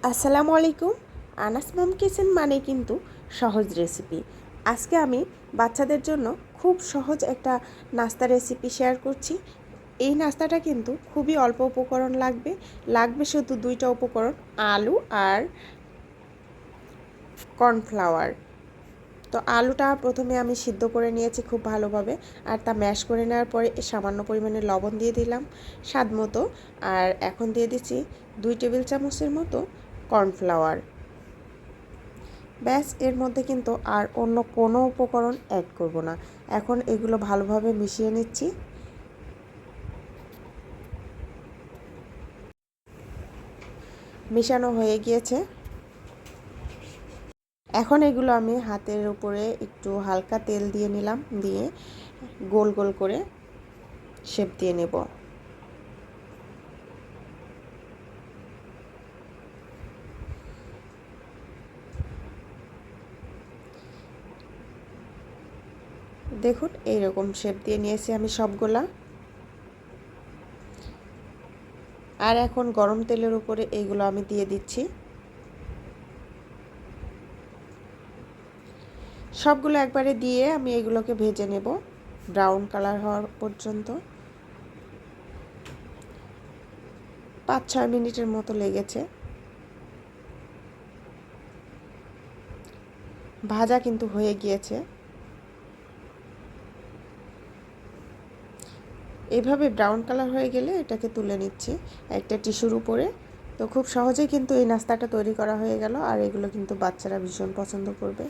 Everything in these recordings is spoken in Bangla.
আসসালামু আলাইকুম। আনাস মম কিচেন মানে কিন্তু সহজ রেসিপি। আজকে আমি বাচ্চাদের জন্য খুব সহজ একটা নাস্তা রেসিপি শেয়ার করছি। এই নাস্তাটা কিন্তু খুবই অল্প উপকরণ লাগবে শুধু দুইটা উপকরণ, আলু আর কর্নফ্লাওয়ার। তো আলুটা প্রথমে আমি সিদ্ধ করে নিয়েছি খুব ভালোভাবে, আর তা ম্যাশ করে নেওয়ার পরে সামান্য পরিমাণে লবণ দিয়ে দিলাম স্বাদ মতো। আর এখন দিয়ে দিচ্ছি 2 টেবিল চামচের মতো কর্নফ্লাওয়ার। ব্যাস, এর মধ্যে কিন্তু আর অন্য কোনো উপকরণ অ্যাড করব না। এখন এগুলো ভালোভাবে মিশিয়ে নিচ্ছি। মিশানো হয়ে গিয়েছে। এখন এগুলো আমি হাতের উপরে একটু হালকা তেল দিয়ে নিলাম, দিয়ে গোল গোল করে শেপ দিয়ে নেব। দেখুন এইরকম শেপ দিয়ে নিয়েছি আমি সবগুলা। আর এখন গরম তেলের উপরে এইগুলো আমি দিয়ে দিচ্ছি। সবগুলো একবারে দিয়ে আমি এগুলোকে ভেজে নেব ব্রাউন কালার হওয়ার পর্যন্ত। 5-6 মিনিটের মতো লেগেছে। ভাজা কিন্তু হয়ে গিয়েছে। এইভাবে ব্রাউন কালার হয়ে গেলে এটাকে তুলে নিচ্ছি একটা টিস্যুর উপরে। তো খুব সহজেই কিন্তু এই নাস্তাটা তৈরি করা হয়ে গেল, আর এগুলো কিন্তু বাচ্চারা ভীষণ পছন্দ করবে।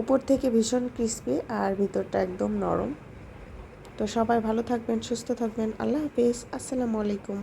উপর থেকে ভীষণ ক্রিস্পি আর ভিতরটা একদম নরম। তো সবাই ভালো থাকবেন, সুস্থ থাকবেন। আল্লাহ হাফেজ। আসসালামু আলাইকুম।